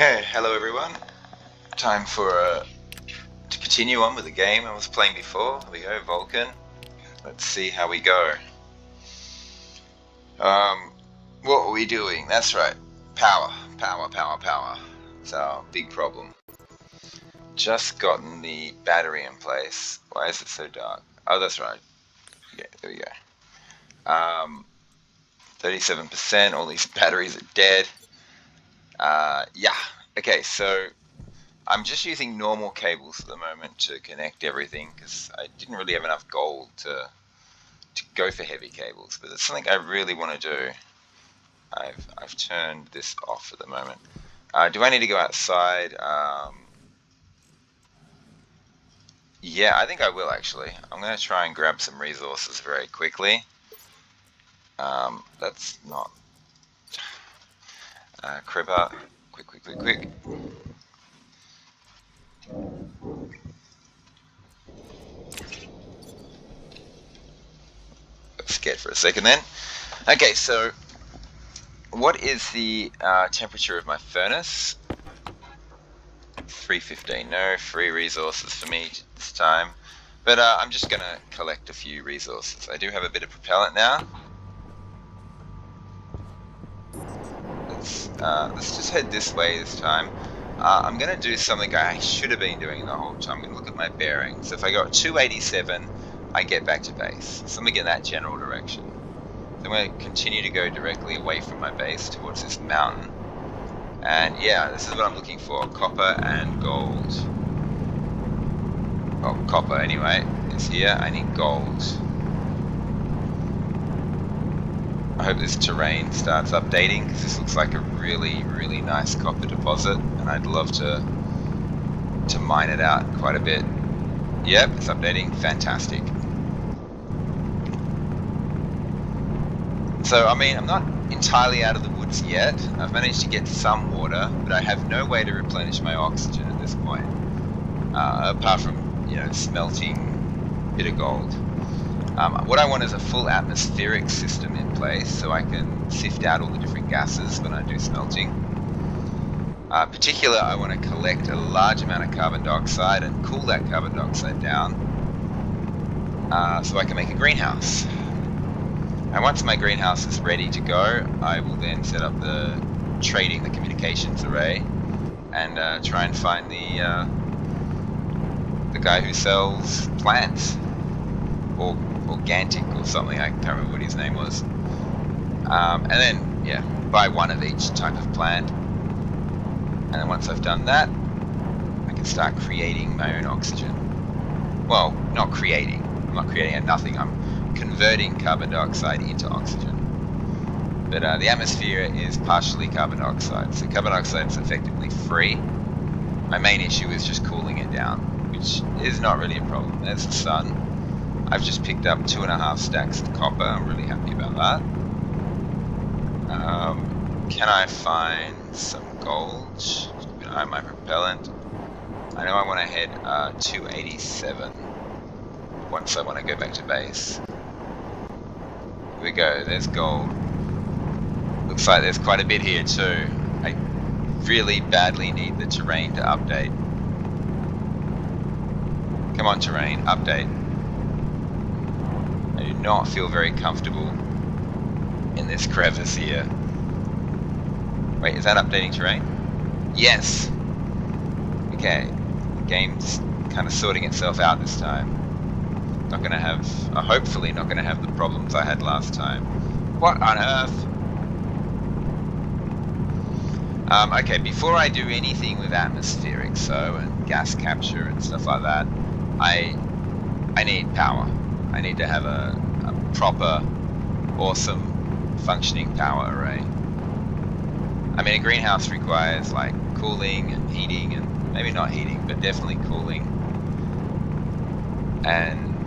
Hey, hello everyone. Time for to continue on with the game I was playing before. Here we go, Vulcan. Let's see how we go. What are we doing? That's right. Power, power, power, power. It's our big problem. Just gotten the battery in place. Why is it so dark? Oh, that's right. Yeah, there we go. 37%. All these batteries are dead. Yeah. Okay, so I'm just using normal cables at the moment to connect everything because I didn't really have enough gold to go for heavy cables, but it's something I really want to do. I've turned this off at the moment. Do I need to go outside? Yeah, I think I will actually. I'm going to try and grab some resources very quickly. That's not Creeper. Quick, quick, quick, quick. Got scared for a second then. Okay, so what is the temperature of my furnace? 315. No free resources for me this time. But I'm just going to collect a few resources. I do have a bit of propellant now. Let's just head this way this time. I'm going to do something I should have been doing the whole time. I'm going to look at my bearings. So if I got 287, I get back to base. Something in that general direction. So I'm going to continue to go directly away from my base towards this mountain. And yeah, this is what I'm looking for. Copper and gold. Well, copper anyway is here. I need gold. I hope this terrain starts updating because this looks like a really, really nice copper deposit, and I'd love to mine it out quite a bit. Yep, it's updating. Fantastic. So, I mean, I'm not entirely out of the woods yet. I've managed to get some water, but I have no way to replenish my oxygen at this point, apart from, smelting a bit of gold. What I want is a full atmospheric system in place so I can sift out all the different gases when I do smelting. Particularly, I want to collect a large amount of carbon dioxide and cool that carbon dioxide down so I can make a greenhouse. And once my greenhouse is ready to go, I will then set up the communications array and try and find the guy who sells plants, or organic or something. I can't remember what his name was. And then, yeah, buy one of each type of plant. And then once I've done that, I can start creating my own oxygen. Well, not creating. I'm not creating a nothing. I'm converting carbon dioxide into oxygen. But the atmosphere is partially carbon dioxide, so carbon dioxide is effectively free. My main issue is just cooling it down, which is not really a problem. There's the sun. I've just picked up 2.5 stacks of copper. I'm really happy about that. Can I find some gold? Keep an eye on my propellant. I know I want to head 287 once I want to go back to base. Here we go, there's gold. Looks like there's quite a bit here too. I really badly need the terrain to update. Come on, terrain, update. I do not feel very comfortable in this crevice here. Wait, is that updating terrain? Yes! Okay, the game's kind of sorting itself out this time. Not gonna have, hopefully not gonna have the problems I had last time. What on earth? Okay, before I do anything with atmospheric and gas capture and stuff like that, I need power. I need to have a proper, awesome, functioning power array. I mean, a greenhouse requires like cooling and heating, and maybe not heating, but definitely cooling. And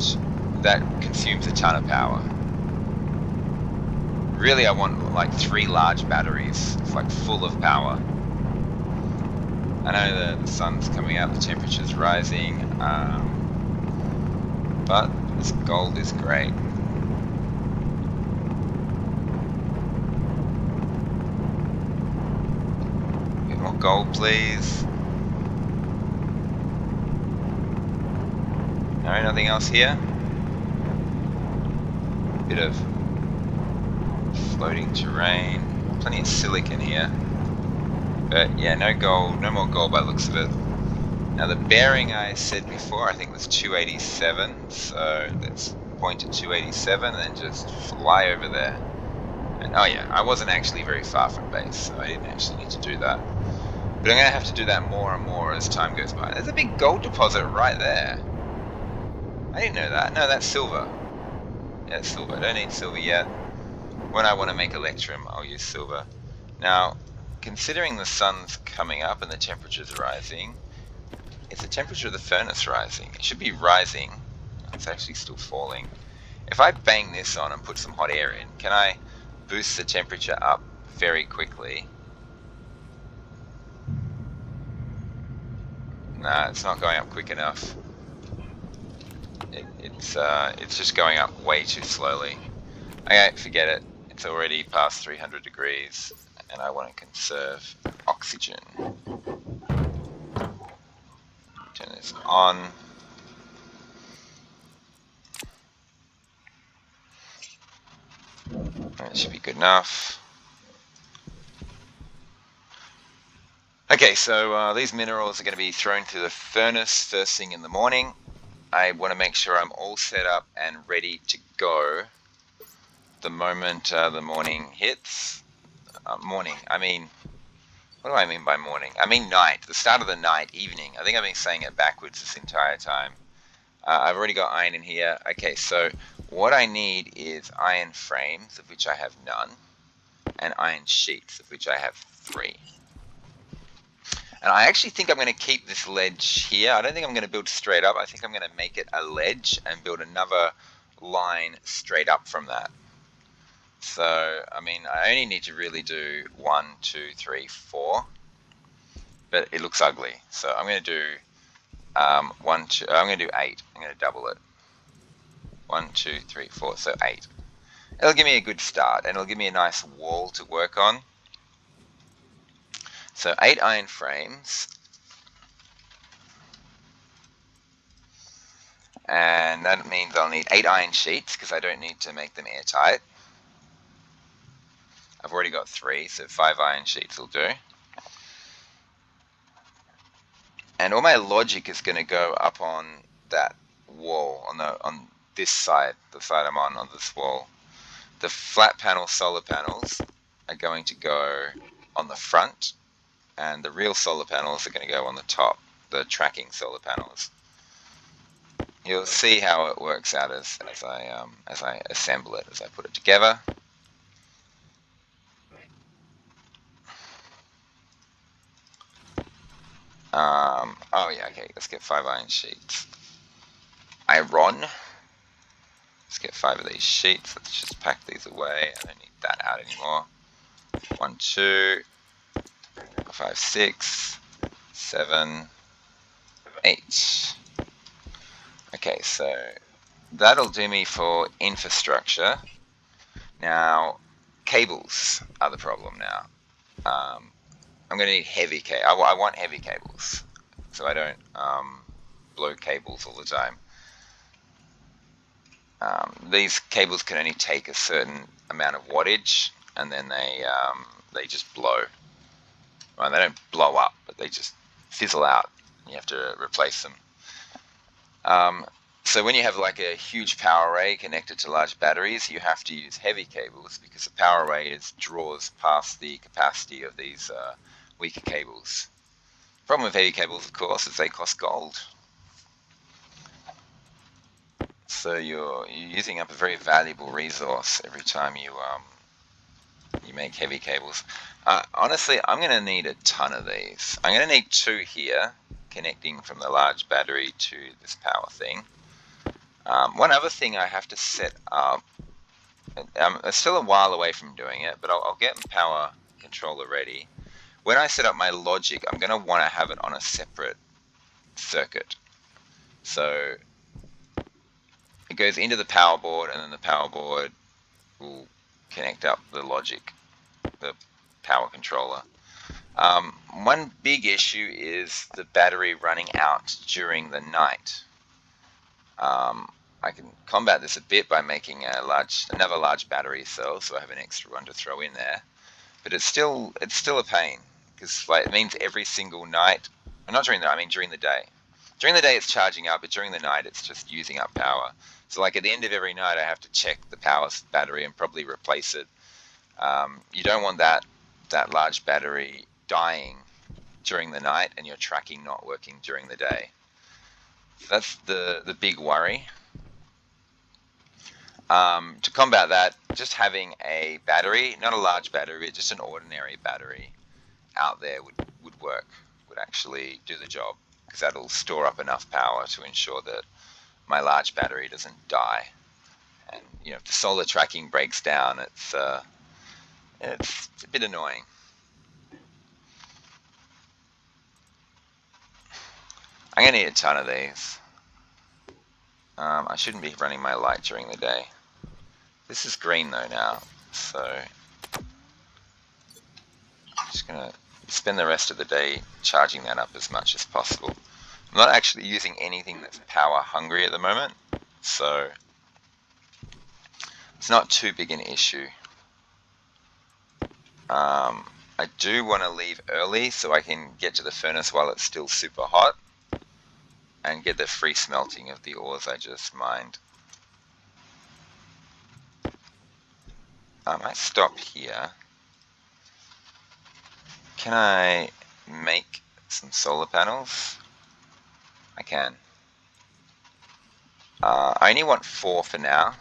that consumes a ton of power. Really, I want like 3 large batteries, like full of power. I know the sun's coming out, the temperature's rising, but this gold is great. gold, please. No, nothing else here. Bit of floating terrain. Plenty of silicon here. But yeah, no gold, no more gold by the looks of it. Now the bearing I said before, I think was 287. So let's point at 287 and then just fly over there. And oh yeah, I wasn't actually very far from base, so I didn't actually need to do that. But I'm going to have to do that more and more as time goes by. There's a big gold deposit right there. I didn't know that. No, that's silver. Yeah, it's silver. I don't need silver yet. When I want to make electrum, I'll use silver. Now, considering the sun's coming up and the temperature's rising, is the temperature of the furnace rising? It should be rising. It's actually still falling. If I bang this on and put some hot air in, can I boost the temperature up very quickly? Nah, it's not going up quick enough. It's just going up way too slowly. Okay, forget it. It's already past 300 degrees, and I want to conserve oxygen. Turn this on. That should be good enough. Okay, so these minerals are going to be thrown through the furnace first thing in the morning. I want to make sure I'm all set up and ready to go the moment the morning hits. Morning, I mean, what do I mean by morning? I mean night, the start of the night, evening. I think I've been saying it backwards this entire time. I've already got iron in here. Okay, so what I need is iron frames, of which I have none, and iron sheets, of which I have 3. And I actually think I'm going to keep this ledge here. I don't think I'm going to build straight up. I think I'm going to make it a ledge and build another line straight up from that. So, I mean, I only need to really do 1, 2, 3, 4. But it looks ugly. So I'm going to do 1, 2, I'm going to do 8. I'm going to double it. 1, 2, 3, 4, so 8. It'll give me a good start, and it'll give me a nice wall to work on. So 8 iron frames. And that means I'll need 8 iron sheets, because I don't need to make them airtight. I've already got 3, so 5 iron sheets will do. And all my logic is going to go up on that wall, on this side, the side I'm on this wall. The flat panel solar panels are going to go on the front, and the real solar panels are going to go on the top, the tracking solar panels. You'll see how it works out as I assemble it, as I put it together. Oh yeah, okay, let's get 5 iron sheets. Iron. Let's get 5 of these sheets. Let's just pack these away. I don't need that out anymore. 1, 2, 5, 6, 7, 8. Okay, so that'll do me for infrastructure. Now, cables are the problem now. I'm going to need heavy cable. I want heavy cables, so I don't blow cables all the time. These cables can only take a certain amount of wattage, and then they just blow. Well, they don't blow up, but they just fizzle out. You have to replace them. So when you have like a huge power array connected to large batteries, you have to use heavy cables, because the power array draws past the capacity of these weaker cables. Problem with heavy cables, of course, is they cost gold. So you're using up a very valuable resource every time you make heavy cables. Honestly, I'm going to need a ton of these. I'm going to need 2 here, connecting from the large battery to this power thing. One other thing I have to set up, it's still a while away from doing it, but I'll get my power controller ready. When I set up my logic, I'm going to want to have it on a separate circuit. So it goes into the power board, and then the power board will connect up the logic, the power controller. One big issue is the battery running out during the night. I can combat this a bit by making another large battery cell, so I have an extra one to throw in there. But it's still a pain because like it means every single night, not during the I mean during the day. During the day it's charging up, but during the night it's just using up power. So like at the end of every night I have to check the power battery and probably replace it. You don't want that large battery dying during the night and your tracking not working during the day. So that's the big worry. To combat that, just having a battery, not a large battery, just an ordinary battery out there would work, would actually do the job, because that'll store up enough power to ensure that my large battery doesn't die. And if the solar tracking breaks down, it's a bit annoying. I'm gonna need a ton of these. I shouldn't be running my light during the day. This is green though now, so I'm just gonna spend the rest of the day charging that up as much as possible. I'm not actually using anything that's power hungry at the moment, so it's not too big an issue. I do want to leave early so I can get to the furnace while it's still super hot and get the free smelting of the ores I just mined. I might stop here. Can I make some solar panels? I can. I only want 4 for now.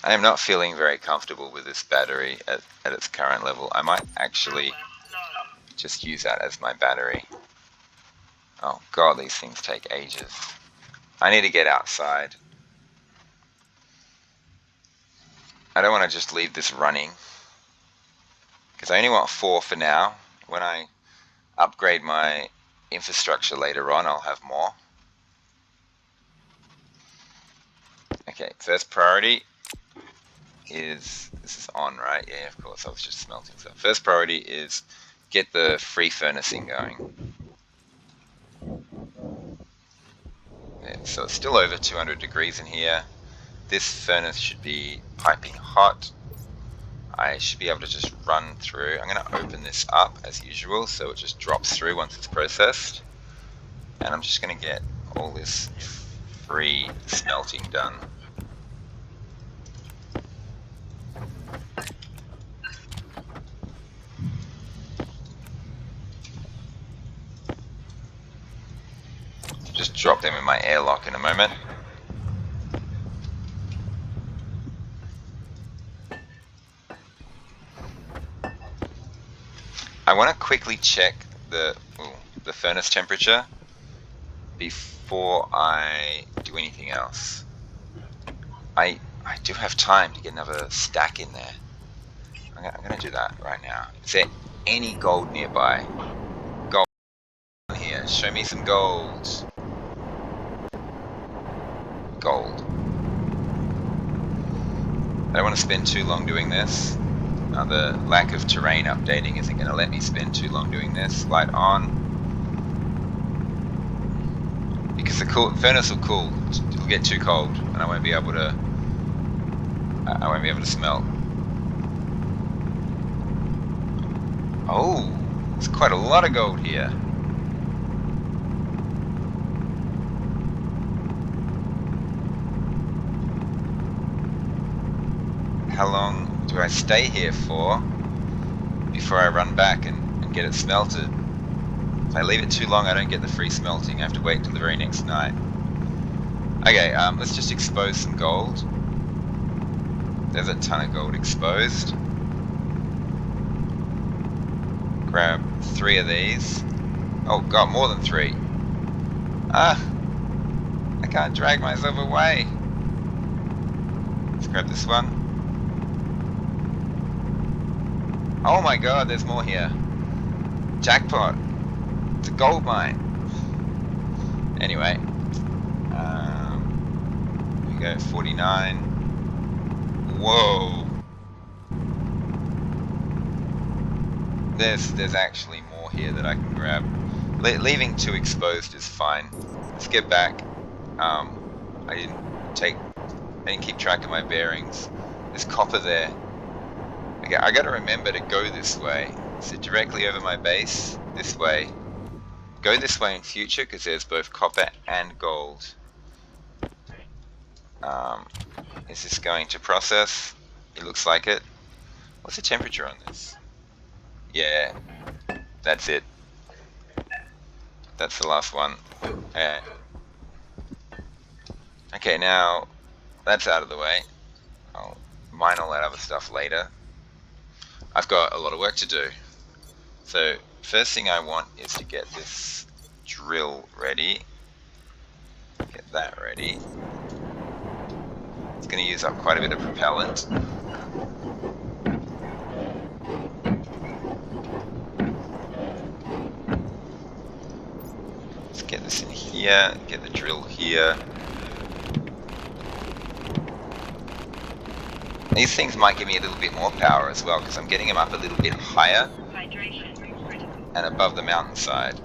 I am not feeling very comfortable with this battery at its current level. I might actually just use that as my battery. Oh god, these things take ages. I need to get outside. I don't want to just leave this running, because I only want 4 for now. When I upgrade my infrastructure later on, I'll have more. Okay, first priority is, this is on, right? Yeah, of course, I was just smelting stuff. First priority is get the free furnacing going. Yeah, so it's still over 200 degrees in here. This furnace should be piping hot. I should be able to just run through. I'm going to open this up as usual so it just drops through once it's processed. And I'm just going to get all this free smelting done. Just drop them in my airlock in a moment. I want to quickly check the furnace temperature before I do anything else. I do have time to get another stack in there. I'm going to do that right now. Is there any gold nearby? Gold here. Show me some gold. Gold. I don't want to spend too long doing this. The lack of terrain updating isn't going to let me spend too long doing this. Light on. Because the furnace will cool. It'll get too cold and I won't be able to smelt. Oh, there's quite a lot of gold here. How long do I stay here for before I run back and get it smelted? If I leave it too long, I don't get the free smelting. I have to wait till the very next night. Okay, let's just expose some gold. There's a ton of gold exposed. Grab 3 of these. Oh god, more than 3. I can't drag myself away. Let's grab this one. Oh my god, there's more here. Jackpot. It's a gold mine. Anyway. we go, 49. Whoa. There's actually more here that I can grab. Leaving 2 exposed is fine. Let's get back. I didn't keep track of my bearings. There's copper there. Okay, I gotta remember to go this way. So directly over my base, this way. Go this way in future because there's both copper and gold. Is this going to process? It looks like it. What's the temperature on this? Yeah, that's it. That's the last one. Okay, now that's out of the way. I'll mine all that other stuff later. I've got a lot of work to do. So first thing I want is to get this drill ready. Get that ready. It's going to use up quite a bit of propellant. Let's get this in here, get the drill here. These things might give me a little bit more power as well because I'm getting them up a little bit higher and above the mountainside.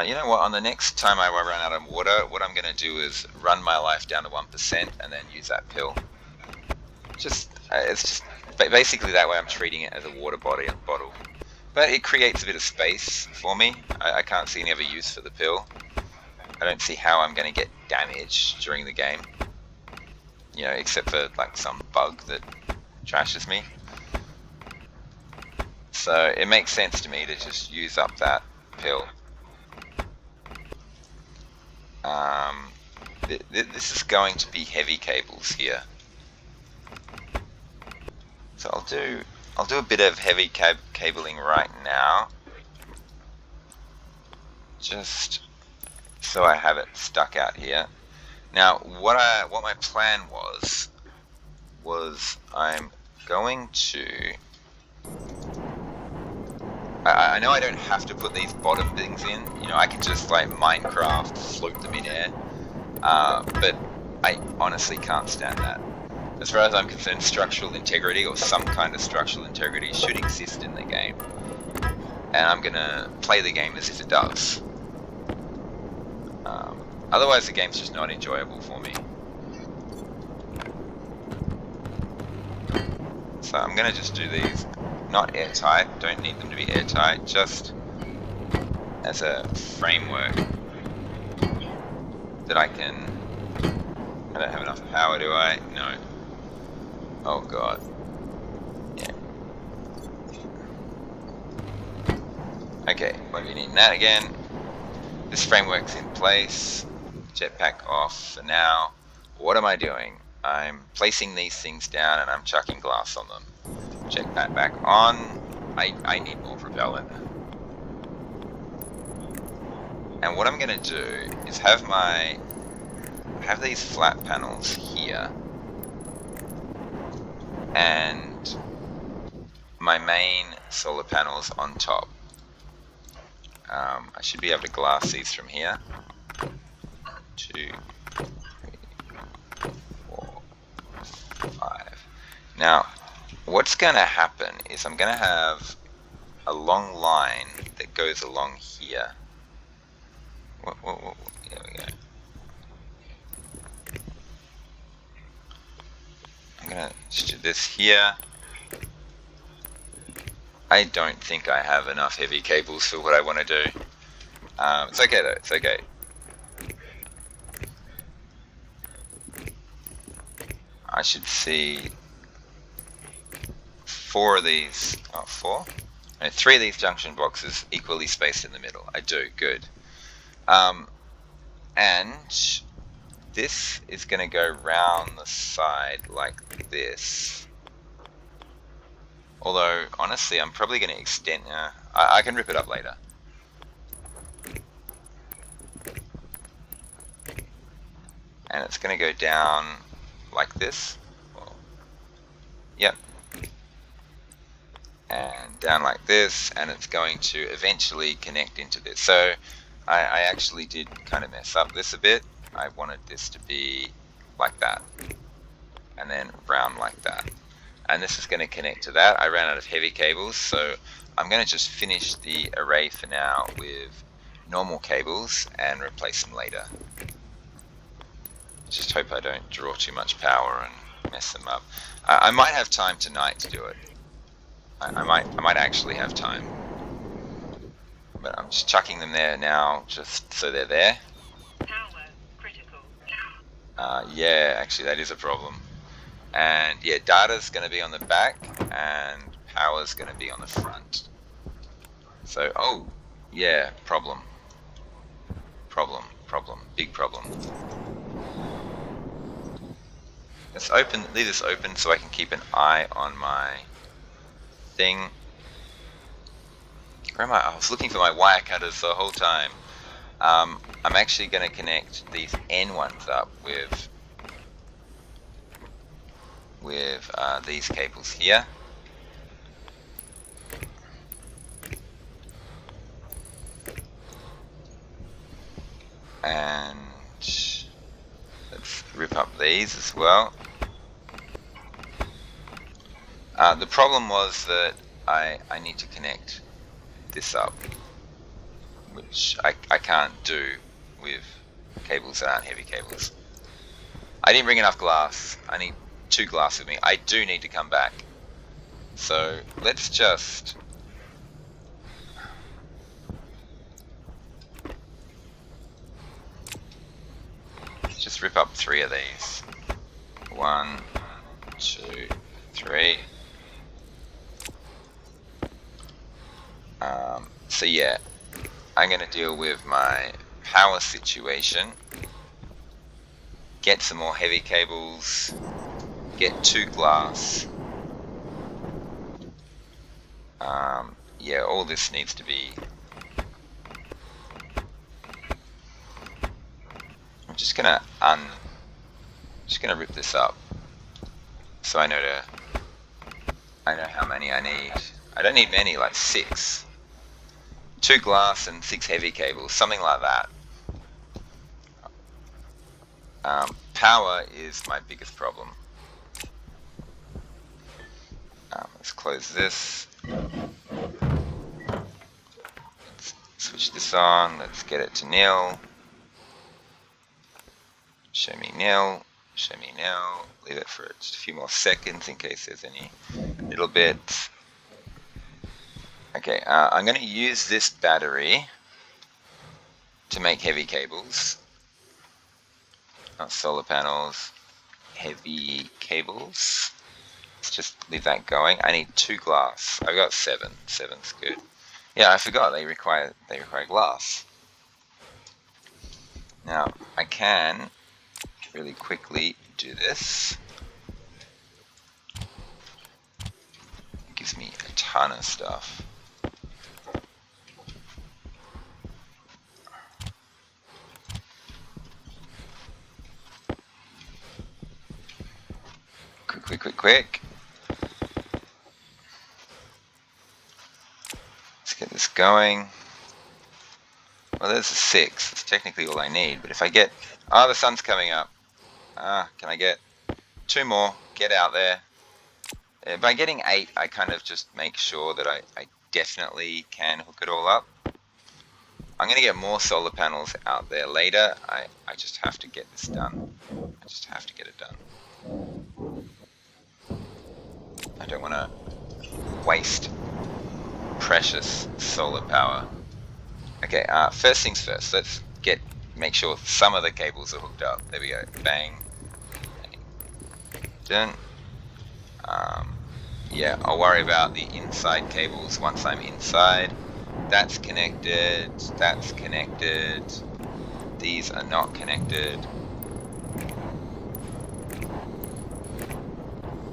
You know what, on the next time I run out of water, what I'm going to do is run my life down to 1% and then use that pill. It's just basically that way I'm treating it as a water bottle. But it creates a bit of space for me. I can't see any other use for the pill. I don't see how I'm going to get damaged during the game. You know, except for like some bug that trashes me. So it makes sense to me to just use up that pill. This is going to be heavy cables here. So I'll do a bit of heavy cabling right now. Just so I have it stuck out here. Now, what my plan was I'm going to. I know I don't have to put these bottom things in. You know, I can just like Minecraft float them in air. But I honestly can't stand that. As far as I'm concerned, structural integrity or some kind of structural integrity should exist in the game. And I'm gonna play the game as if it does. Otherwise the game's just not enjoyable for me. So I'm gonna just do these not airtight, don't need them to be airtight, just as a framework that I don't have enough power, do I? No. Oh god. Yeah. Okay, won't be needing that again. This framework's in place. Jetpack off for now. What am I doing? I'm placing these things down and I'm chucking glass on them. Jetpack back on. I need more propellant. And what I'm going to do is have these flat panels here. And my main solar panels on top. I should be able to glass these from here. 2, 3, 4, 5. Now, what's going to happen is I'm going to have a long line that goes along here. There we go. I'm going to just do this here. I don't think I have enough heavy cables for what I want to do. It's okay though, it's okay. I should see 4 of these, oh 4? No, 3 of these junction boxes equally spaced in the middle. I do, good. And this is going to go round the side like this. Although, honestly, I'm probably going to extend. I can rip it up later. And it's going to go down like this. Well, yep. And down like this, and it's going to eventually connect into this. So I actually did kind of mess up this a bit. I wanted this to be like that, and then round like that. And this is going to connect to that. I ran out of heavy cables, so I'm going to just finish the array for now with normal cables and replace them later. Just hope I don't draw too much power and mess them up. I might have time tonight to do it. I might actually have time. But I'm just chucking them there now, just so they're there. Power critical. Yeah, actually that is a problem. And yeah, data's going to be on the back, and power's going to be on the front. So, oh, yeah, problem, big problem. Let's leave this open so I can keep an eye on my thing. Where am I? I was looking for my wire cutters the whole time. I'm actually going to connect these N ones up with these cables here. And let's rip up these as well. The problem was that I need to connect this up, which I can't do with cables that aren't heavy cables. I didn't bring enough glass. I need 2 glass with me. I do need to come back. So let's just rip up 3 of these. 1, 2, 3. So yeah, I'm going to deal with my power situation, get some more heavy cables, get 2 glass. Yeah, all this needs to be... I'm just gonna rip this up so I know how many I need. I don't need many, like 6. 2 glass and 6 heavy cables, something like that. Power is my biggest problem. Let's close this. Let's switch this on. Let's get it to nil. Show me nil. Show me nil. Leave it for just a few more seconds in case there's any little bits. Okay, I'm going to use this battery to make heavy cables. Not solar panels, heavy cables. Let's just leave that going. I need 2 glass. I've got 7. 7's good. Yeah, I forgot they require glass. Now I can really quickly do this. It gives me a ton of stuff. Quick. Let's get this going. Well, there's a 6. That's technically all I need. But if I get... Oh, the sun's coming up. Can I get 2 more? Get out there. By getting 8, I kind of just make sure that I definitely can hook it all up. I'm going to get more solar panels out there later. I just have to get this done. I just have to get it done. I don't want to waste precious solar power. Okay, first things first. Let's make sure some of the cables are hooked up. There we go. Bang. Done. Yeah, I'll worry about the inside cables once I'm inside. That's connected. That's connected. These are not connected.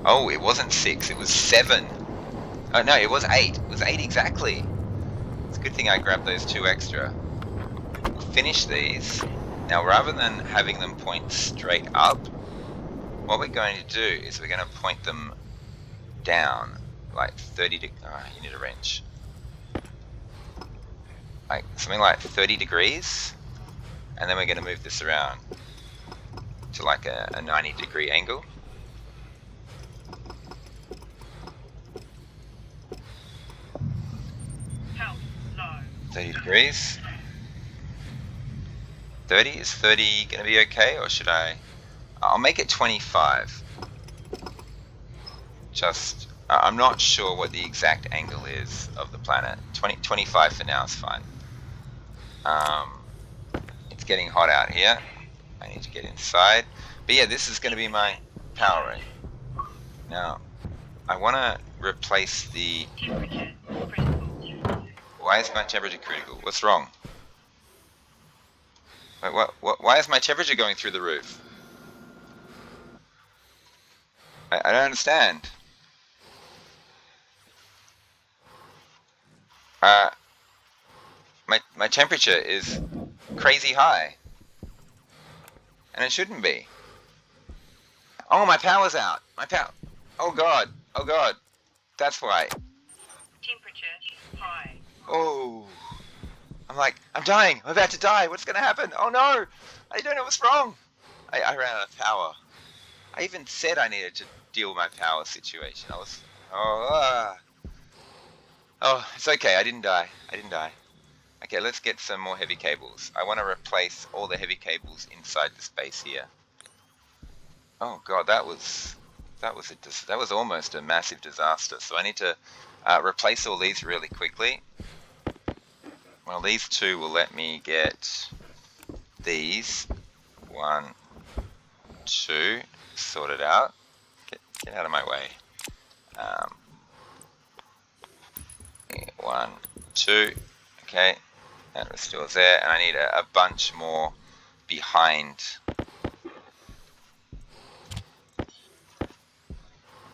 Oh, it wasn't 6. It was 7. Oh, no, it was 8. It was 8 exactly. It's a good thing I grabbed those 2 extra. We'll finish these. Now, rather than having them point straight up, what we're going to do is we're going to point them down, like 30 degrees. Oh, you need a wrench. Like something like 30 degrees. And then we're going to move this around. to like a 90-degree angle. Health low. 30 degrees. 30? Is 30 going to be okay, or should I? I'll make it 25. Just, I'm not sure what the exact angle is of the planet. 25 for now is fine. It's getting hot out here. I need to get inside. But yeah, this is going to be my power ring. Now, I want to replace the... Temperature critical. Why is my temperature critical? What's wrong? Wait, why is my temperature going through the roof? I don't understand. My temperature is crazy high. And it shouldn't be. Oh, my power's out. My power... Oh god. Oh god. That's why. Temperature high. Oh. I'm like, I'm dying. I'm about to die. What's going to happen? Oh no. I don't know what's wrong. I ran out of power. I even said I needed to deal with my power situation. I was... Oh, it's okay. I didn't die. Okay, let's get some more heavy cables. I want to replace all the heavy cables inside the space here. Oh god, that was almost a massive disaster. So I need to replace all these really quickly. Well, these two will let me get these 1, 2 sorted out. Get out of my way. 1, 2. Okay, that restores there, and I need a bunch more behind.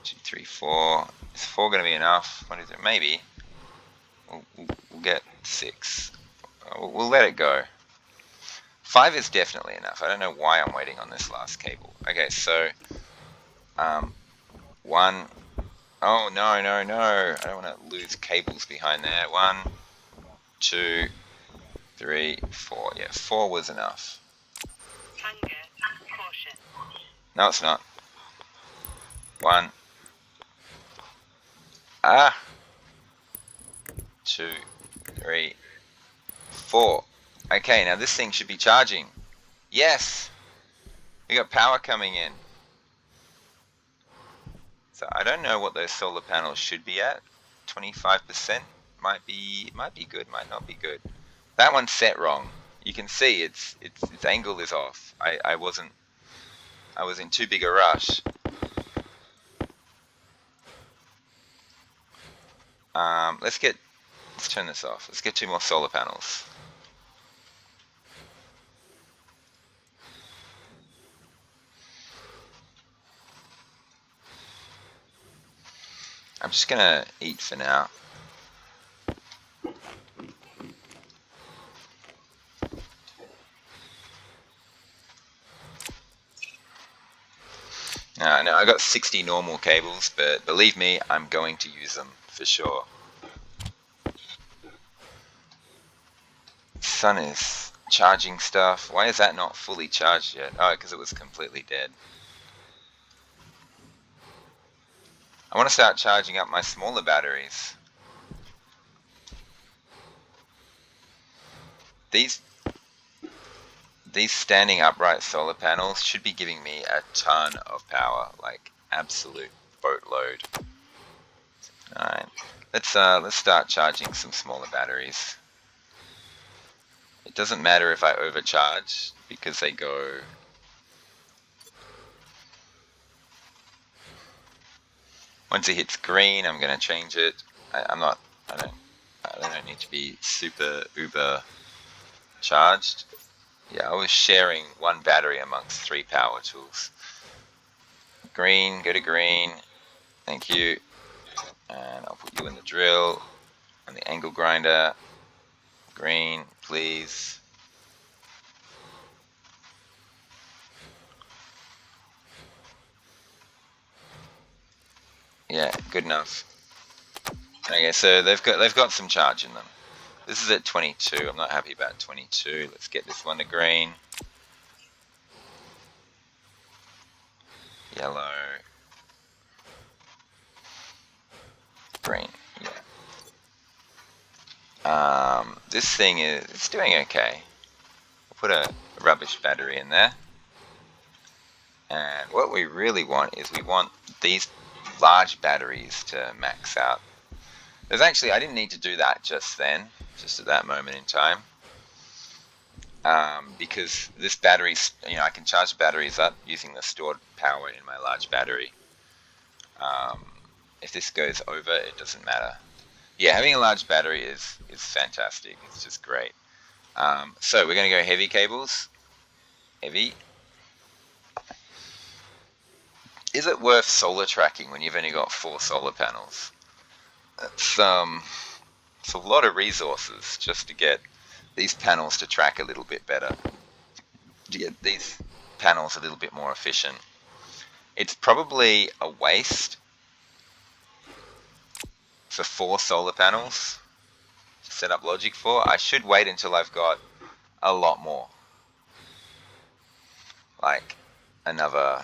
2, 3, 4. Is 4 going to be enough? What is it? Maybe. We'll get 6. We'll let it go. 5 is definitely enough. I don't know why I'm waiting on this last cable. Okay, so 1. Oh no! I don't want to lose cables behind there. 1, 2, 3, 4. Yeah, 4 was enough. Hunger caution. No, it's not. 1. 2, 3, 4. Okay, now this thing should be charging. Yes! We got power coming in. So I don't know what those solar panels should be at. 25% might be good, might not be good. That one's set wrong. You can see its angle is off. I was in too big a rush. Let's turn this off. Let's get 2 more solar panels. I'm just gonna eat for now. No, I got 60 normal cables, but believe me, I'm going to use them for sure. Sun is charging stuff. Why is that not fully charged yet? Oh, because it was completely dead. I want to start charging up my smaller batteries. These standing upright solar panels should be giving me a ton of power, like absolute boatload. Alright, let's start charging some smaller batteries. It doesn't matter if I overcharge because they go... Once it hits green, I'm gonna change it. I don't need to be super uber charged. Yeah, I was sharing 1 battery amongst 3 power tools. Green, go to green. Thank you. And I'll put you in the drill and the angle grinder. Green, please. Yeah, good enough. Okay, so they've got some charge in them. This is at 22. I'm not happy about 22. Let's get this one to green. yellow, green. Yeah. This thing it's doing okay. We'll put a rubbish battery in there. And what we really want is we want these large batteries to max out. There's actually, I didn't need to do that just then, just at that moment in time. Because this battery, I can charge the batteries up using the stored power in my large battery. If this goes over, it doesn't matter. Yeah, having a large battery is fantastic. It's just great. So we're going to go heavy cables. Heavy. Is it worth solar tracking when you've only got 4 solar panels? It's a lot of resources just to get these panels to track a little bit better, to get these panels a little bit more efficient. It's probably a waste for 4 solar panels to set up logic for. I should wait until I've got a lot more. Like another,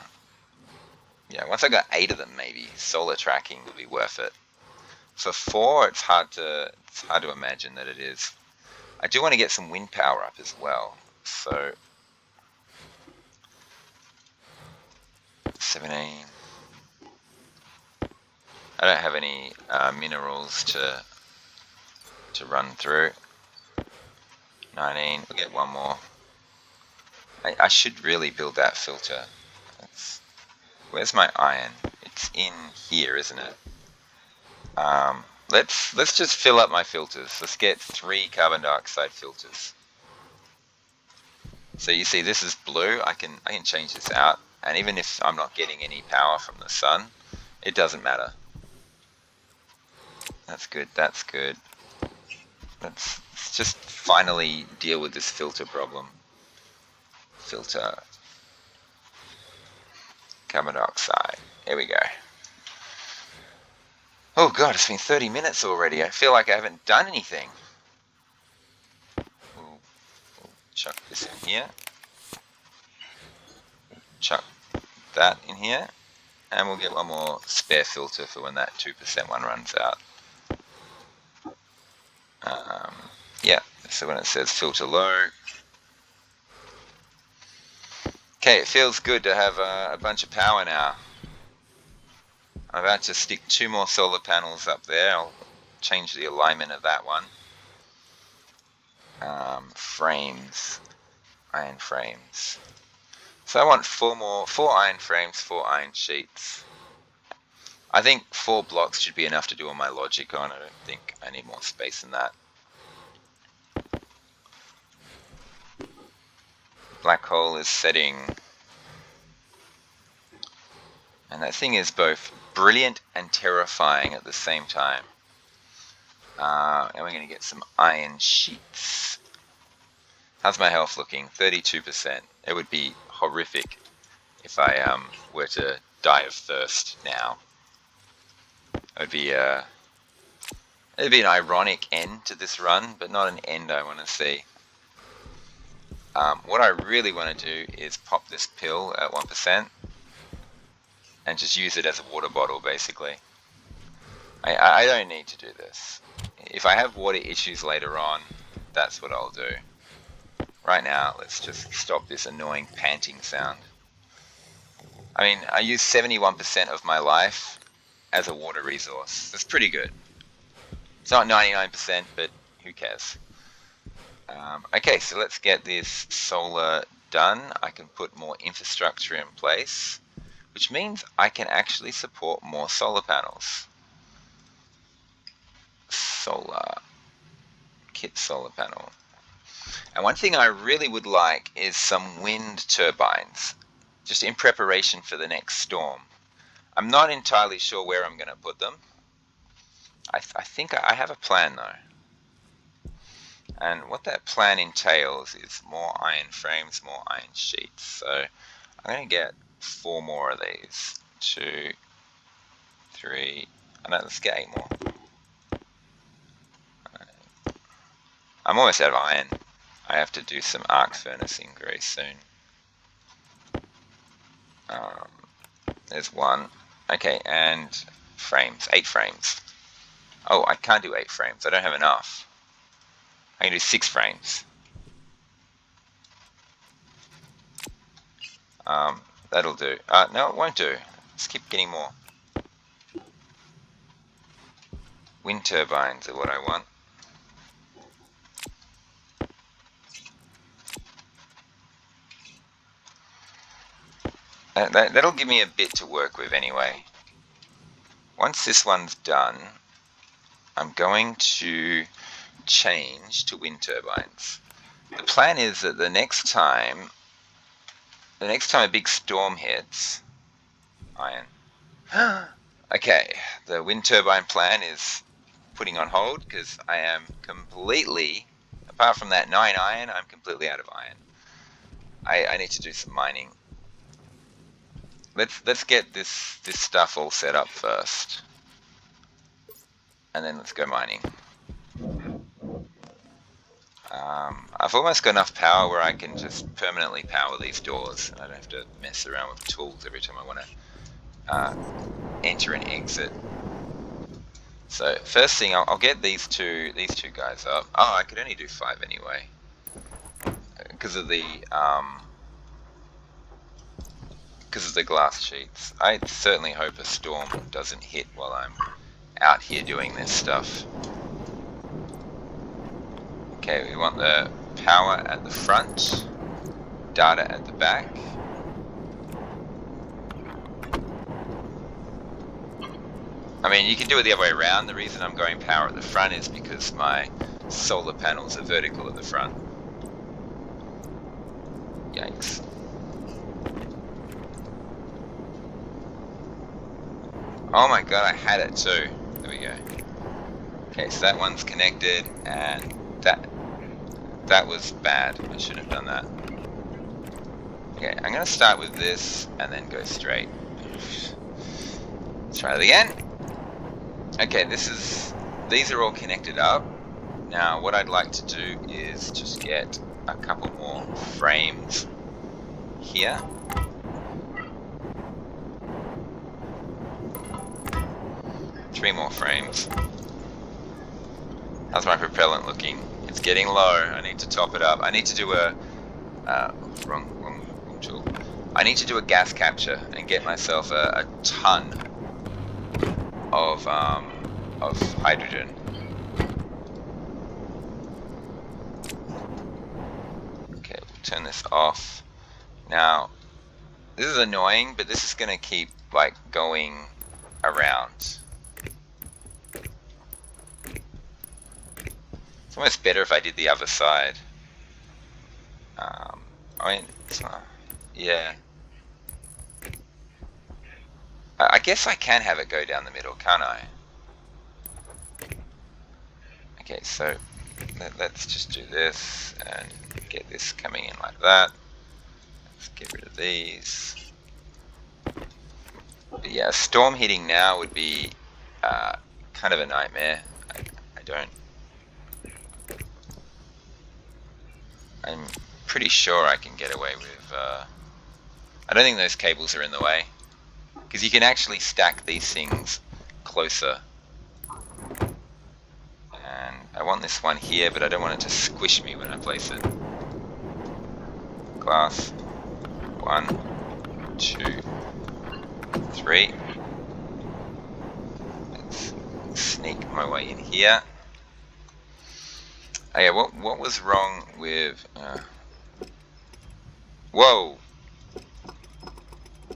once I got 8 of them, maybe solar tracking would be worth it. For 4, it's hard to imagine that it is. I do want to get some wind power up as well. So 17. I don't have any minerals to run through. 19. We'll get one more. I should really build that filter. Where's my iron? It's in here, isn't it? Let's just fill up my filters. Let's get 3 carbon dioxide filters. So you see, this is blue. I can change this out, and even if I'm not getting any power from the sun, it doesn't matter. That's good. That's good. Let's just finally deal with this filter problem. Filter carbon dioxide. Here we go. Oh god, it's been 30 minutes already. I feel like I haven't done anything. We'll chuck this in here. Chuck that in here. And we'll get one more spare filter for when that 2% one runs out. Yeah, so when it says filter low. Okay, it feels good to have a bunch of power now. I'm about to stick 2 more solar panels up there. I'll change the alignment of that one. Frames. Iron frames. So I want 4 iron frames, 4 iron sheets. I think 4 blocks should be enough to do all my logic on. I don't think I need more space than that. Black hole is setting. And that thing is both brilliant and terrifying at the same time. And we're going to get some iron sheets. How's my health looking? 32%. It would be horrific if I were to die of thirst now. It'd be an ironic end to this run, but not an end I want to see. What I really want to do is pop this pill at 1% and just use it as a water bottle, basically. I don't need to do this. If I have water issues later on, that's what I'll do. Right now, let's just stop this annoying panting sound. I mean, I use 71% of my life as a water resource. That's pretty good. It's not 99%, but who cares? Okay, so let's get this solar done. I can put more infrastructure in place, which means I can actually support more solar panels. Solar. Kit solar panel. And one thing I really would like is some wind turbines, just in preparation for the next storm. I'm not entirely sure where I'm going to put them. I think I have a plan though. And what that plan entails is more iron frames, more iron sheets. So I'm going to get 4 more of these. 2, 3, let's get 8 more. I'm almost out of iron. I have to do some arc furnacing very soon. There's one. Okay, and frames. 8 frames. Oh, I can't do 8 frames. I don't have enough. I can do 6 frames. That'll do. No, it won't do. Let's keep getting more. Wind turbines are what I want. That'll give me a bit to work with anyway. Once this one's done, I'm going to change to wind turbines. The plan is that the next time a big storm hits, iron. Okay, the wind turbine plan is putting on hold because I am completely, apart from that 9 iron, I'm completely out of iron. I need to do some mining. Let's get this stuff all set up first, and then let's go mining. I've almost got enough power where I can just permanently power these doors, and I don't have to mess around with tools every time I want to enter and exit. So first thing, I'll get these two guys up. Oh, I could only do 5 anyway because of the glass sheets. I certainly hope a storm doesn't hit while I'm out here doing this stuff. Okay, we want the power at the front, data at the back. I mean, you can do it the other way around. The reason I'm going power at the front is because my solar panels are vertical at the front. Yikes. Oh my god, I had it too. There we go. Okay, so that one's connected, and that was bad. I shouldn't have done that. Okay, I'm going to start with this and then go straight. Let's try it again. Okay, these are all connected up. Now, what I'd like to do is just get a couple more frames here. Three more frames. How's my propellant looking? It's getting low. I need to top it up. I need to do a wrong tool. I need to do a gas capture and get myself a ton of hydrogen. Okay, we'll turn this off. Now, this is annoying, but this is going to keep like going around. It's almost better if I did the other side. I mean, yeah. I guess I can have it go down the middle, can't I? Okay, so let's just do this and get this coming in like that. Let's get rid of these. But yeah, storm hitting now would be kind of a nightmare. I'm pretty sure I can get away with... I don't think those cables are in the way, because you can actually stack these things closer. And I want this one here, but I don't want it to squish me when I place it. Glass. 1, 2, 3. Let's sneak my way in here. Oh yeah, what was wrong with... Whoa!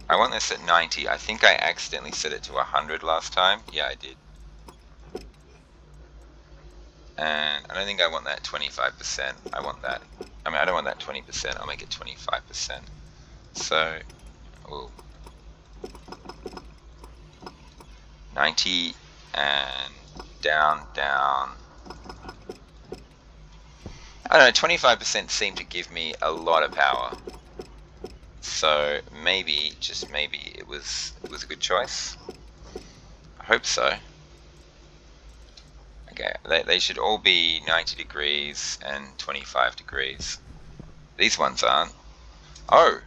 I want this at 90. I think I accidentally set it to 100 last time. Yeah, I did. And I don't think I want that 25%. I want that... I mean, I don't want that 20%. I'll make it 25%. So... Ooh. 90 and down. I don't know, 25% seemed to give me a lot of power. So maybe, just maybe, it was a good choice. I hope so. Okay, they should all be 90 degrees and 25 degrees. These ones aren't. Oh,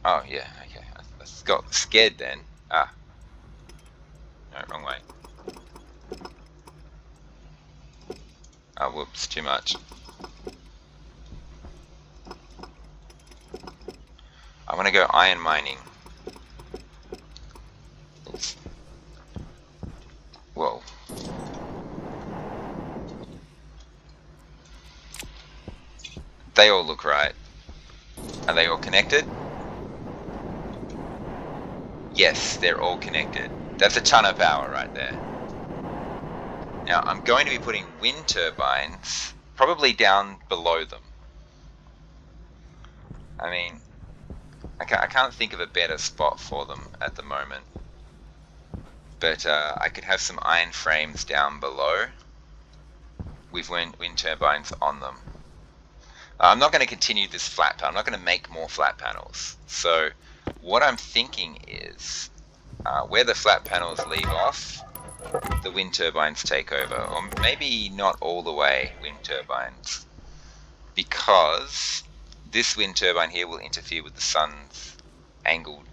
yeah, okay. I got scared then. Ah, no, wrong way. Oh, whoops, too much. I want to go iron mining. Oops. Whoa. They all look right. Are they all connected? Yes, they're all connected. That's a ton of power right there. Now, I'm going to be putting wind turbines probably down below them. I mean, I can't think of a better spot for them at the moment. But I could have some iron frames down below with wind turbines on them. I'm not going to continue this flat panel. I'm not going to make more flat panels. So what I'm thinking is where the flat panels leave off, the wind turbines take over. Or maybe not all the way wind turbines, because this wind turbine here will interfere with the sun's angle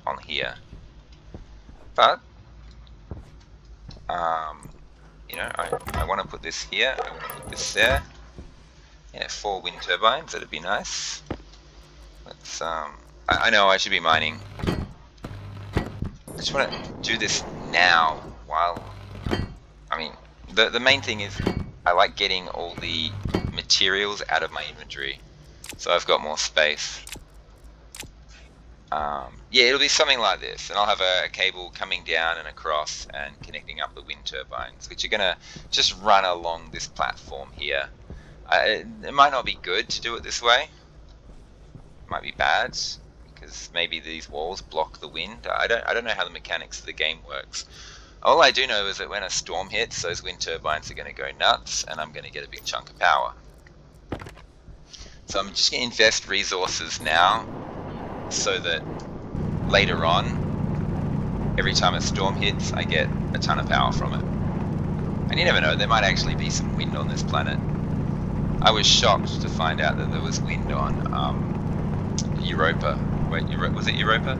on here. But you know, I want to put this here, I want to put this there. Yeah, 4 wind turbines, that'd be nice. Let's, I know I should be mining. I just want to do this now while, I mean, the main thing is I like getting all the materials out of my inventory, so I've got more space. Yeah, it'll be something like this, and I'll have a cable coming down and across and connecting up the wind turbines, which are going to just run along this platform here. It might not be good to do it this way. It might be bad, because maybe these walls block the wind. I don't know how the mechanics of the game works. All I do know is that when a storm hits, those wind turbines are going to go nuts, and I'm going to get a big chunk of power. So I'm just going to invest resources now, so that later on, every time a storm hits, I get a ton of power from it. And you never know, there might actually be some wind on this planet. I was shocked to find out that there was wind on Europa. Wait, was it Europa?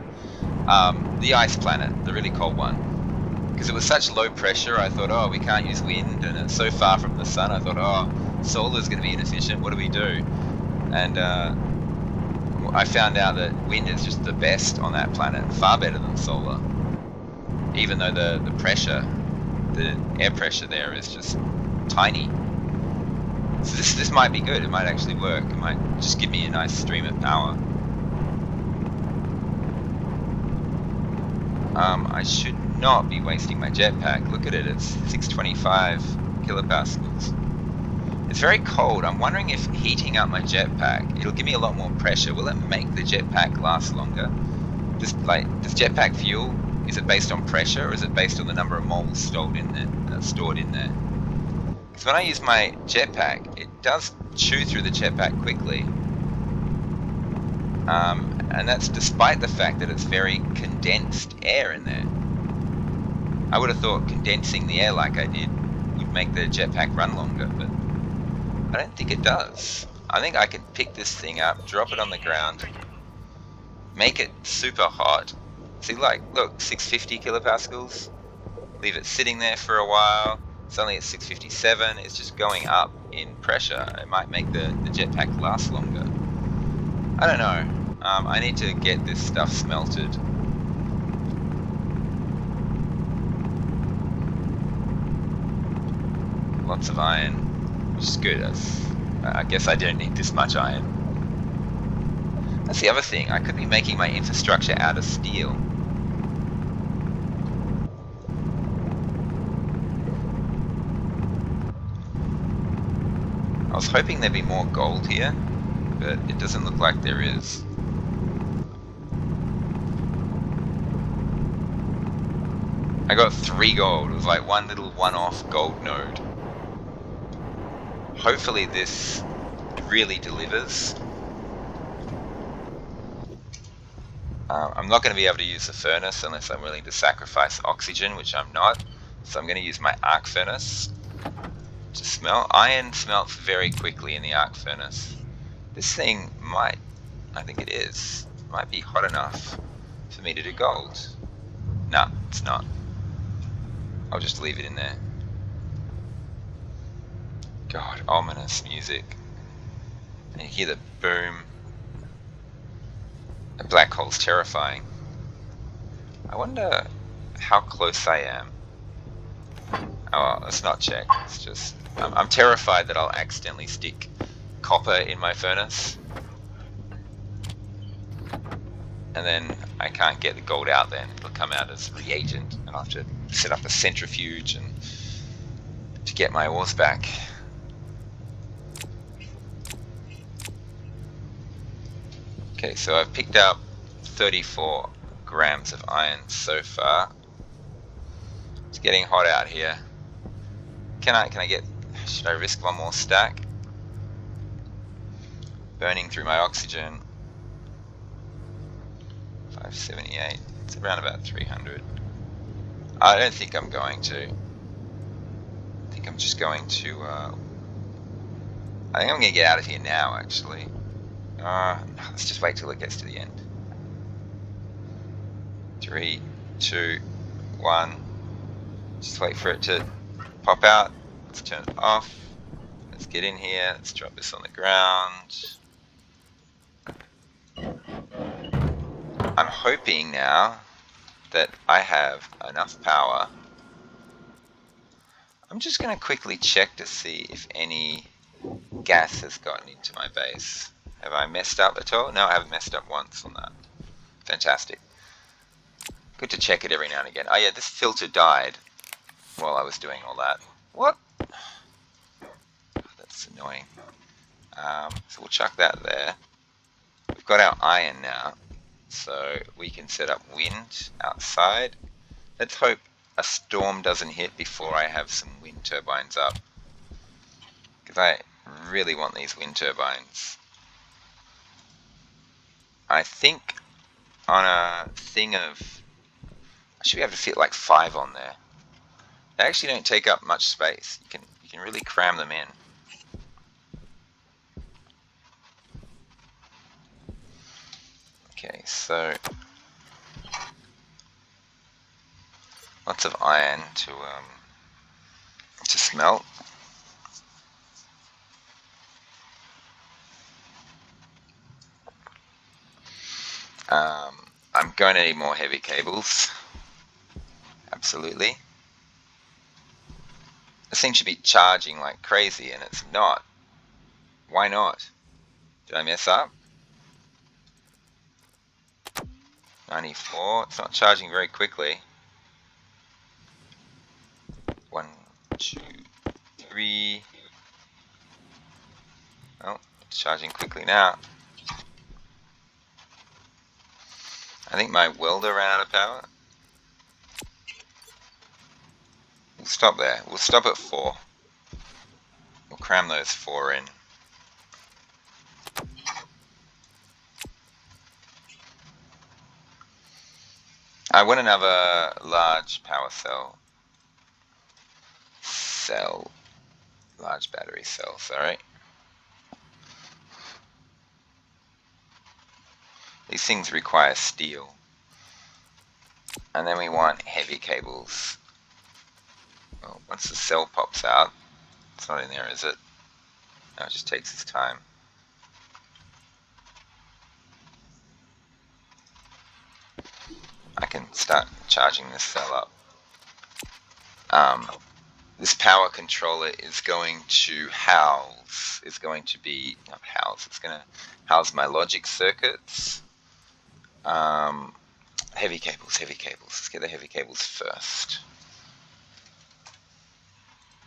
The ice planet, the really cold one. Because it was such low pressure, I thought, oh, we can't use wind, and it's so far from the sun, I thought, oh, solar's going to be inefficient, what do we do? And I found out that wind is just the best on that planet, far better than solar. Even though the pressure, the air pressure there is just tiny. So this might be good, it might actually work, it might just give me a nice stream of power. I should not be wasting my jetpack. Look at it, it's 625 kilopascals. It's very cold. I'm wondering if heating up my jetpack, it'll give me a lot more pressure. Will it make the jetpack last longer? Does jetpack fuel, is it based on pressure, or is it based on the number of moles stored in there? Because when I use my jetpack, it does chew through the jetpack quickly. And that's despite the fact that it's very condensed air in there. I would have thought condensing the air like I did would make the jetpack run longer, but I don't think it does. I think I can pick this thing up, drop it on the ground, make it super hot. See, like, look, 650 kilopascals. Leave it sitting there for a while. It's only at 657. It's just going up in pressure. It might make the jetpack last longer. I don't know. I need to get this stuff smelted. Lots of iron, which is good. I guess I don't need this much iron. That's the other thing. I could be making my infrastructure out of steel. I was hoping there'd be more gold here, but it doesn't look like there is. I got 3 gold. It was like one little one-off gold node. Hopefully this really delivers. I'm not going to be able to use the furnace unless I'm willing to sacrifice oxygen, which I'm not. So I'm going to use my arc furnace to smelt. Iron smelts very quickly in the arc furnace. This thing might, I think it is, might be hot enough for me to do gold. Nah, it's not. I'll just leave it in there. God, ominous music. And you hear the boom. A black hole's terrifying. I wonder how close I am. Oh, well, let's not check. It's just I'm terrified that I'll accidentally stick copper in my furnace, and then I can't get the gold out. Then it'll come out as reagent, and I'll have to set up a centrifuge and to get my ores back. Okay, so I've picked up 34 grams of iron so far. It's getting hot out here. Can I get? Should I risk one more stack? Burning through my oxygen. 578. It's around about 300. I don't think I'm going to. I think I'm just going to. I think I'm going to get out of here now, actually. Let's just wait till it gets to the end. 3, 2, 1. Just wait for it to pop out. Let's turn it off. Let's get in here. Let's drop this on the ground. I'm hoping now that I have enough power. I'm just going to quickly check to see if any gas has gotten into my base. Have I messed up at all? No, I haven't messed up once on that. Fantastic. Good to check it every now and again. Oh yeah, this filter died while I was doing all that. What? That's annoying. So we'll chuck that there. We've got our iron now, so we can set up wind outside. Let's hope a storm doesn't hit before I have some wind turbines up, because I really want these wind turbines. I think on a thing of, I should be able to fit like 5 on there. They actually don't take up much space. You can really cram them in. Okay, so lots of iron to smelt. I'm going to need more heavy cables. Absolutely. This thing should be charging like crazy, and it's not. Why not? Did I mess up? 94. It's not charging very quickly. 1, 2, 3. Oh, it's charging quickly now. I think my welder ran out of power. We'll stop there. We'll stop at 4. We'll cram those 4 in. I want another large power cell. Large battery cell, sorry. These things require steel. And then we want heavy cables. Well, once the cell pops out, it's not in there, is it? No, it just takes its time. I can start charging this cell up. This power controller is going to house, it's going to be, not house, it's going to house my logic circuits. Heavy cables. Let's get the heavy cables first.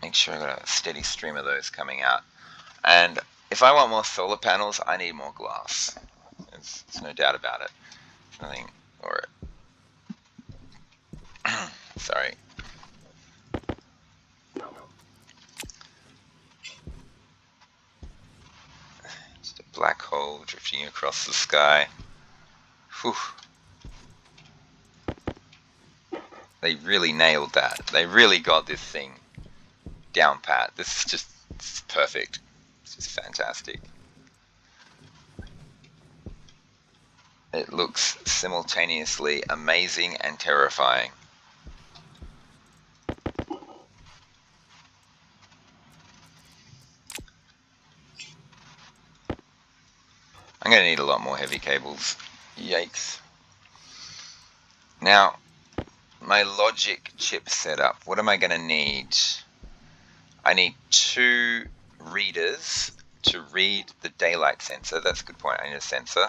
Make sure I got a steady stream of those coming out. And if I want more solar panels, I need more glass. There's no doubt about it. There's nothing, or sorry. Just a black hole drifting across the sky. Whew. They really nailed that. They really got this thing down pat. This is perfect. It's just fantastic. It looks simultaneously amazing and terrifying. I'm going to need a lot more heavy cables. Yikes. Now, my logic chip setup. What am I going to need? I need 2 readers to read the daylight sensor. That's a good point. I need a sensor.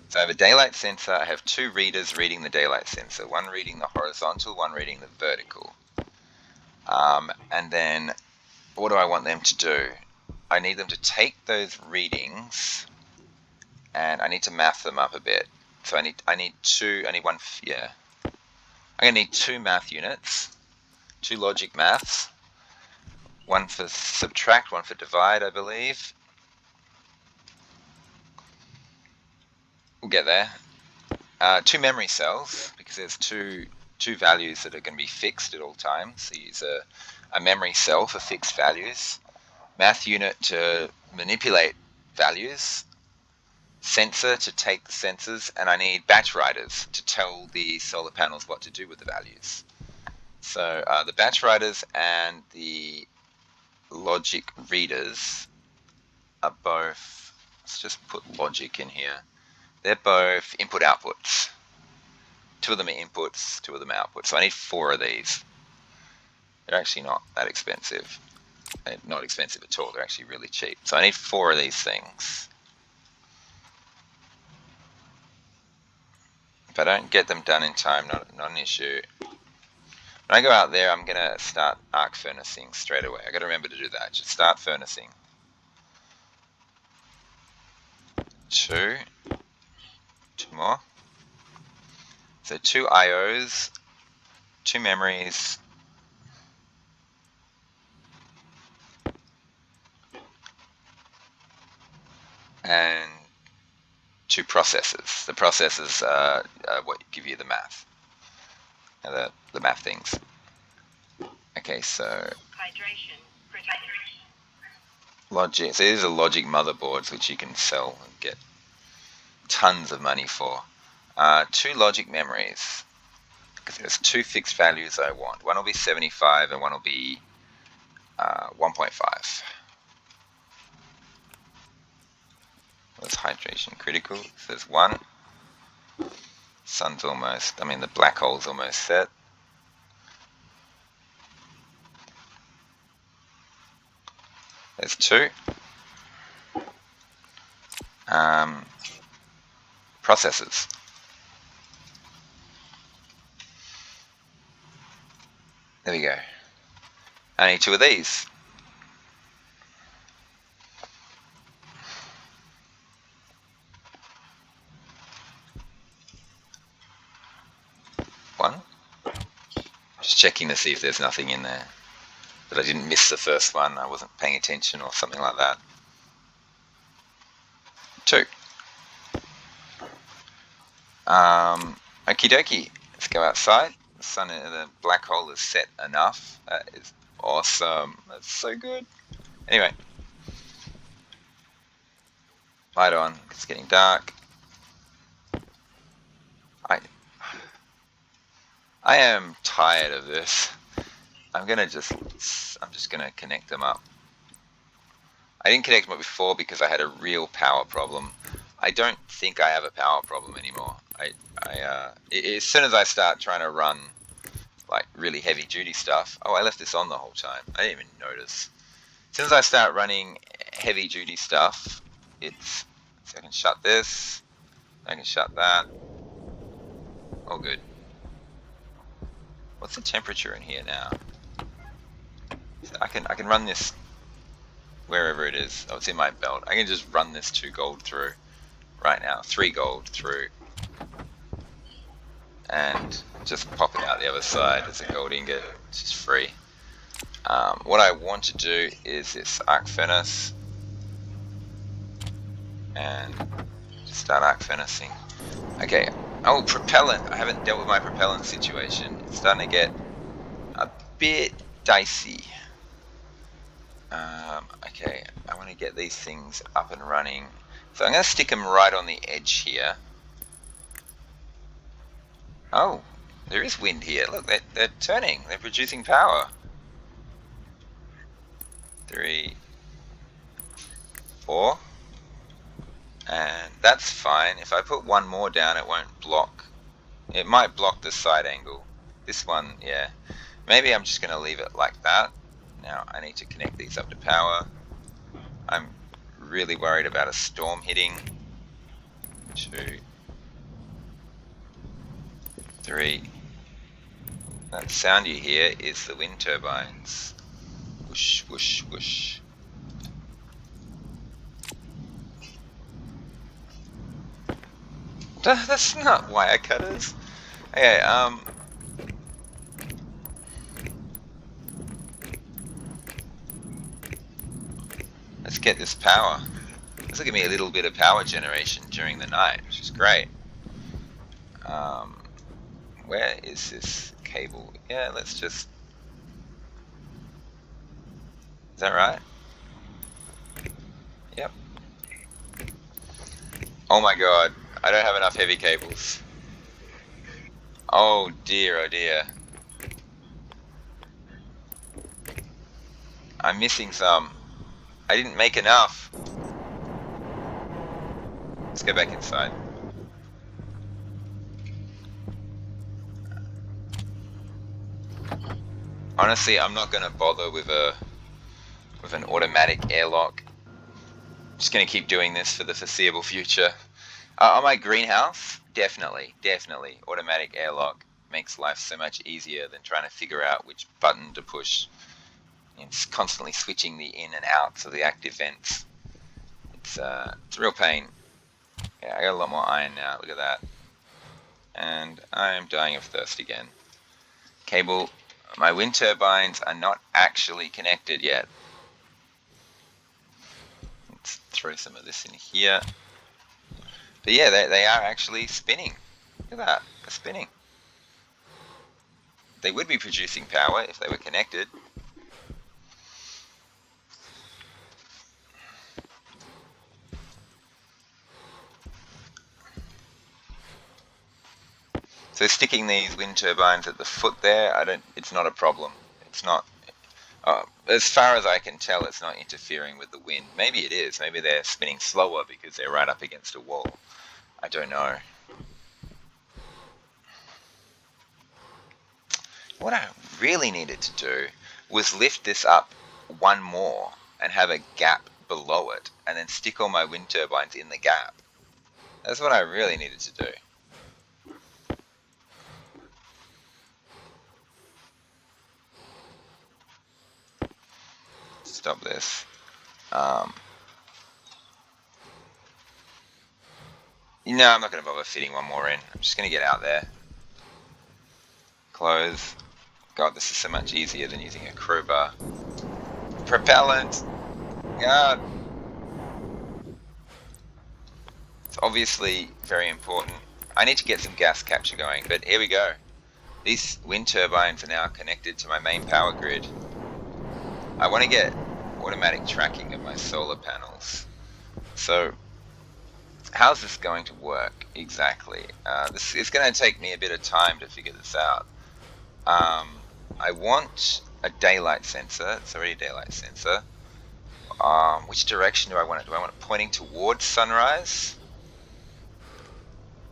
So I have a daylight sensor. I have 2 readers reading the daylight sensor. One reading the horizontal, one reading the vertical. And then what do I want them to do? I need them to take those readings and I need to math them up a bit. So I need one, yeah. I'm going to need 2 math units, 2 logic maths, one for subtract, one for divide, I believe. We'll get there. 2 memory cells, because there's two values that are going to be fixed at all times. So use a memory cell for fixed values, math unit to manipulate values, sensor to take the sensors, and I need batch writers to tell the solar panels what to do with the values. So the batch writers and the logic readers are both, let's just put logic in here, they're both input outputs. 2 of them are inputs, 2 of them are outputs. So I need 4 of these. They're actually not that expensive. They're not expensive at all. They're actually really cheap. So I need 4 of these things. If I don't get them done in time, not an issue. When I go out there, I'm going to start arc furnacing straight away. I got to remember to do that. Just start furnacing. 2 more. So 2 IOs, 2 memories, and 2 processors. The processors are what give you the math, the math things. Okay, so Hydration critical. logic. So these are logic motherboards which you can sell and get tons of money for. 2 logic memories, because there's 2 fixed values I want. One will be 75 and one will be 1.5. What's hydration critical? So there's 1. Sun's almost, the black hole's almost set. There's 2. Processors. There we go. I need 2 of these. One. Just checking to see if there's nothing in there. That I didn't miss the first one. I wasn't paying attention or something like that. 2. Okie dokie. Let's go outside. The black hole is set enough. That is awesome. That's so good. Anyway. Light on. It's getting dark. I am tired of this. I'm just gonna connect them up. I didn't connect them up before because I had a real power problem. I don't think I have a power problem anymore. As soon as I start trying to run like really heavy duty stuff. Oh, I left this on the whole time. I didn't even notice. As soon as I start running heavy duty stuff, so I can shut this. I can shut that. All good. What's the temperature in here now? So I can run this wherever it is. Oh, it's in my belt. I can just run this 2 gold through right now. 3 gold through. And just pop it out the other side as a gold ingot. It's just free. What I want to do is this arc furnace. And just start arc furnacing. Okay. Oh, propellant. I haven't dealt with my propellant situation. It's starting to get a bit dicey. Okay, I want to get these things up and running. So I'm going to stick them right on the edge here. Oh, there is wind here. Look, they're turning. They're producing power. 3, 4. And that's fine. If I put one more down, it won't block. It might block the side angle. This one, yeah. Maybe I'm just going to leave it like that. Now I need to connect these up to power. I'm really worried about a storm hitting. 2, 3. That sound you hear is the wind turbines. Whoosh, whoosh, whoosh. That's not wire cutters. Okay, let's get this power. This will give me a little bit of power generation during the night, which is great. Where is this cable? Yeah, let's just... Is that right? Yep. Oh my god, I don't have enough heavy cables. Oh dear, oh dear. I'm missing some. I didn't make enough. Let's go back inside. Honestly, I'm not going to bother with an automatic airlock. I'm just going to keep doing this for the foreseeable future. On my greenhouse, definitely automatic airlock makes life so much easier than trying to figure out which button to push. It's constantly switching the in and outs of the active vents. It's a real pain. Yeah, I got a lot more iron now. Look at that. And I'm dying of thirst again. Cable. My wind turbines are not actually connected yet. Let's throw some of this in here. But yeah, they are actually spinning. Look at that. They're spinning. They would be producing power if they were connected. So sticking these wind turbines at the foot there, it's not a problem. It's not, as far as I can tell, it's not interfering with the wind. Maybe it is. Maybe they're spinning slower because they're right up against a wall. I don't know. What I really needed to do was lift this up one more and have a gap below it and then stick all my wind turbines in the gap. That's what I really needed to do. Stop this. I'm not going to bother fitting one more in. I'm just going to get out there. Close. God, this is so much easier than using a crowbar. Propellant! God! It's obviously very important. I need to get some gas capture going, but here we go. These wind turbines are now connected to my main power grid. I want to get automatic tracking of my solar panels. So, how's this going to work exactly? This is going to take me a bit of time to figure this out. I want a daylight sensor. It's already a daylight sensor. Which direction do I want it? Do I want it pointing towards sunrise?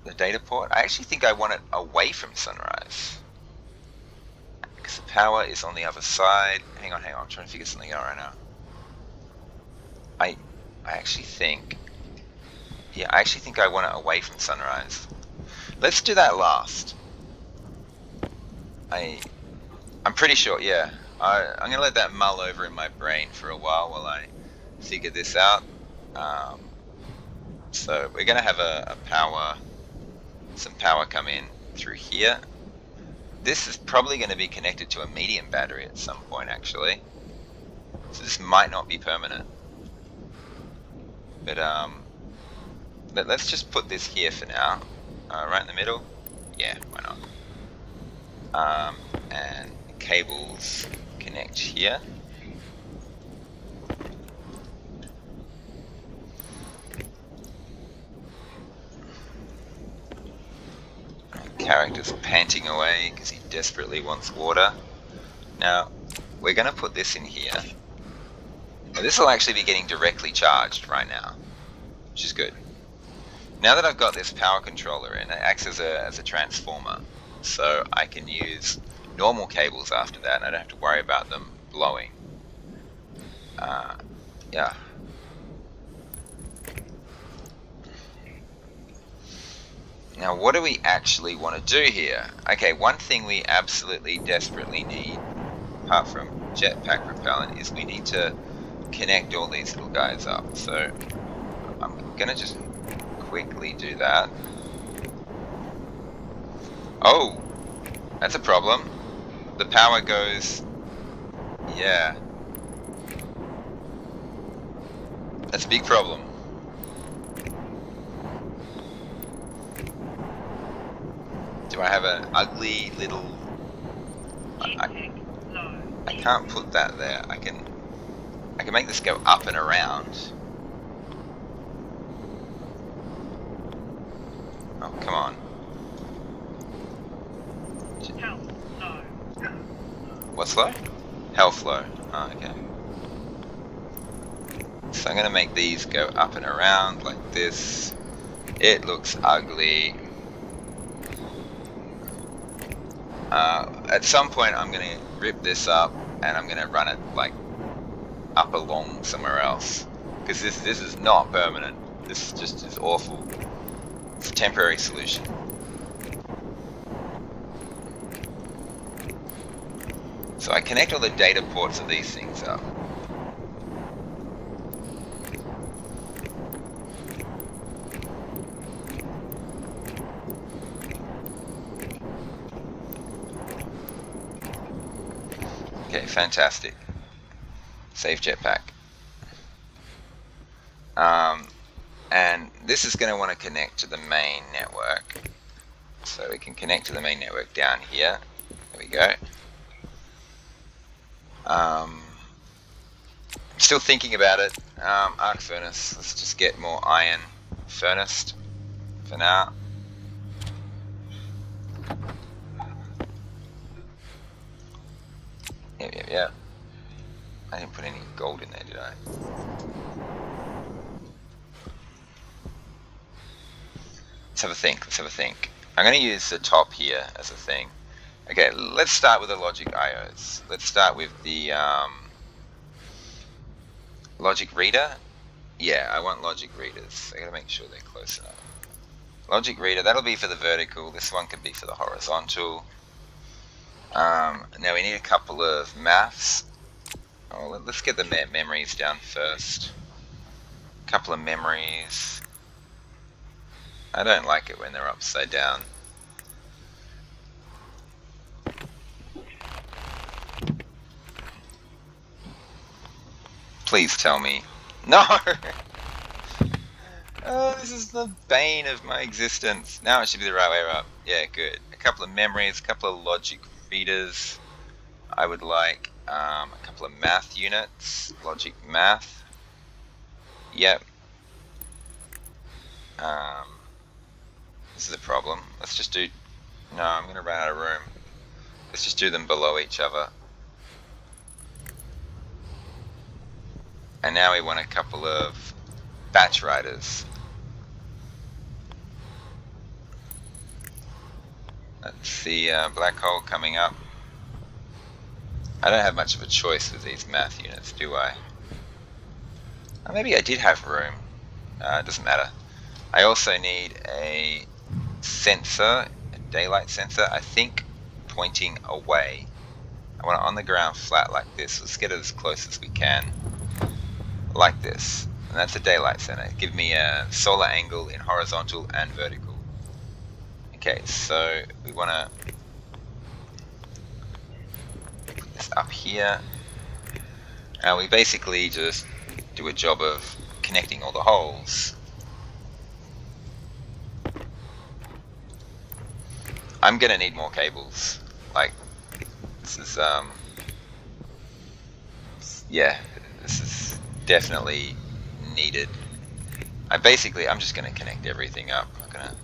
The data port? I actually think I want it away from sunrise. Because the power is on the other side. Hang on. I'm trying to figure something out right now. I actually think... Yeah, I actually think I want it away from sunrise. Let's do that last. I'm pretty sure, yeah. I'm going to let that mull over in my brain for a while I figure this out. So we're going to have some power come in through here. This is probably going to be connected to a medium battery at some point, actually. So this might not be permanent. But let's just put this here for now. Right in the middle. Yeah, why not? And cables connect here. character's panting away because he desperately wants water. Now, we're going to put this in here. Now, this will actually be getting directly charged right now, which is good. Now that I've got this power controller in, it acts as a transformer. So I can use normal cables after that, and I don't have to worry about them blowing. Yeah. Now, what do we actually want to do here? Okay, one thing we absolutely desperately need, apart from jetpack propellant, is we need to connect all these little guys up. So I'm gonna just quickly do that. Oh, that's a problem. The power goes... Yeah. That's a big problem. Do I have an ugly little... I can't put that there. I can make this go up and around. Oh, come on. Health low. What's low? Health low. Oh, okay. So I'm going to make these go up and around like this. It looks ugly. At some point I'm going to rip this up and I'm going to run it like up along somewhere else. Because this is not permanent. This just is awful. It's a temporary solution. So I connect all the data ports of these things up. Okay, fantastic. Save jetpack. And this is going to want to connect to the main network. So we can connect to the main network down here. There we go. Still thinking about it. Arc furnace. Let's just get more iron furnace for now. Yep. I didn't put any gold in there, did I? Let's have a think. I'm going to use the top here as a thing. Okay, let's start with the logic IOs. Let's start with the logic reader. Yeah, I want logic readers. I gotta make sure they're close enough. Logic reader, that'll be for the vertical. This one can be for the horizontal. Now we need a couple of maths. Oh, let's get the memories down first. A couple of memories. I don't like it when they're upside down. Please tell me. No! Oh, this is the bane of my existence. Now it should be the right way up. Yeah, good. A couple of memories, a couple of logic readers. I would like a couple of math units. Logic math. Yep. This is a problem. Let's just do... No, I'm going to run out of room. Let's just do them below each other. And now we want a couple of batch writers. That's the black hole coming up. I don't have much of a choice with these math units, do I? Maybe I did have room. It doesn't matter. I also need a sensor, a daylight sensor, I think pointing away. I want it on the ground flat like this. Let's get it as close as we can. Like this. And that's a daylight center. Give me a solar angle in horizontal and vertical. Okay, so we want to put this up here. And we basically just do a job of connecting all the holes. I'm gonna need more cables. Like, this is, yeah, this is definitely needed. I'm just gonna connect everything up. I'm gonna...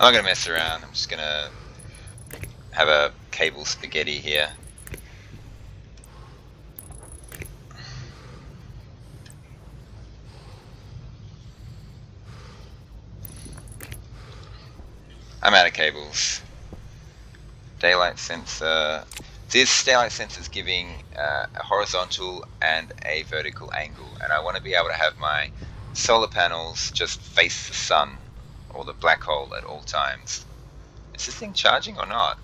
I'm not going to mess around. I'm just going to have a cable spaghetti here. I'm out of cables. Daylight sensor. This daylight sensor is giving a horizontal and a vertical angle, and I want to be able to have my solar panels just face the sun or the black hole at all times. Is this thing charging or not?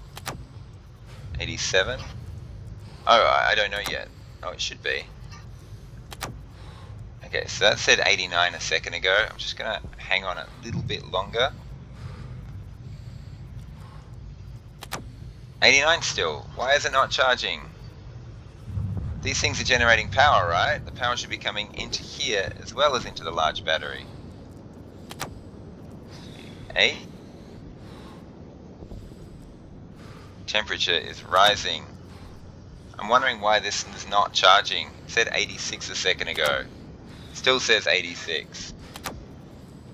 87? Oh, I don't know yet. Oh, it should be. Okay, so that said 89 a second ago. I'm just going to hang on a little bit longer. 89 still. Why is it not charging? These things are generating power, right? The power should be coming into here as well as into the large battery. 88. Temperature is rising. I'm wondering why this is not charging. It said 86 a second ago. Still says 86.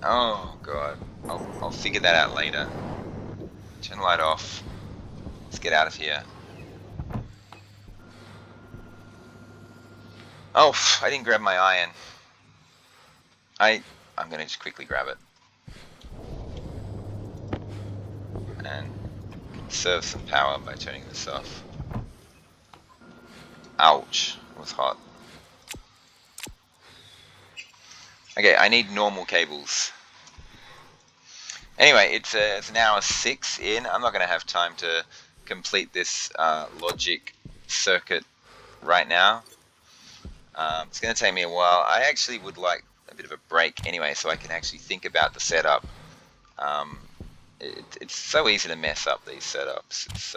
Oh god. I'll figure that out later. Turn the light off. Let's get out of here. Oh, I didn't grab my iron. I'm gonna just quickly grab it and conserve some power by turning this off. Ouch, it was hot. Okay, I need normal cables. Anyway, it's an hour 6 in. I'm not going to have time to complete this logic circuit right now. It's going to take me a while. I actually would like a bit of a break anyway, so I can actually think about the setup. It's so easy to mess up these setups. It's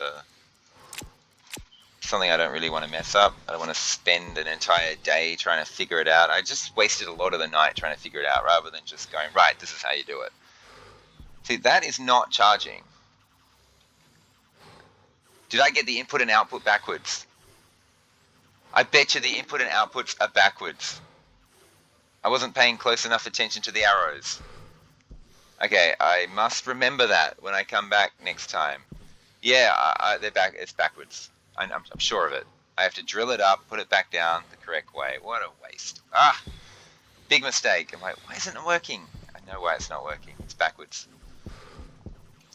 something I don't really want to mess up. I don't want to spend an entire day trying to figure it out. I just wasted a lot of the night trying to figure it out rather than just going, right, this is how you do it. See, that is not charging. Did I get the input and output backwards? I bet you the input and outputs are backwards. I wasn't paying close enough attention to the arrows. Okay, I must remember that when I come back next time. Yeah, they're back. It's backwards. I'm sure of it. I have to drill it up, put it back down the correct way. What a waste. Ah, big mistake. I'm like, why isn't it working? I know why it's not working. It's backwards.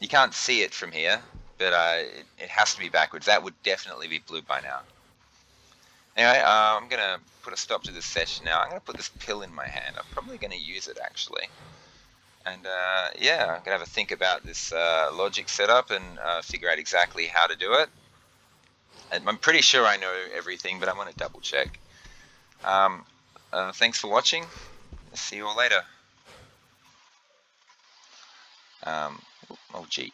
You can't see it from here, but it has to be backwards. That would definitely be blue by now. Anyway, I'm going to put a stop to this session now. I'm going to put this pill in my hand. I'm probably going to use it, actually. And yeah, I'm going to have a think about this logic setup and figure out exactly how to do it. And I'm pretty sure I know everything, but I want to double check. Thanks for watching. See you all later. Oh, gee.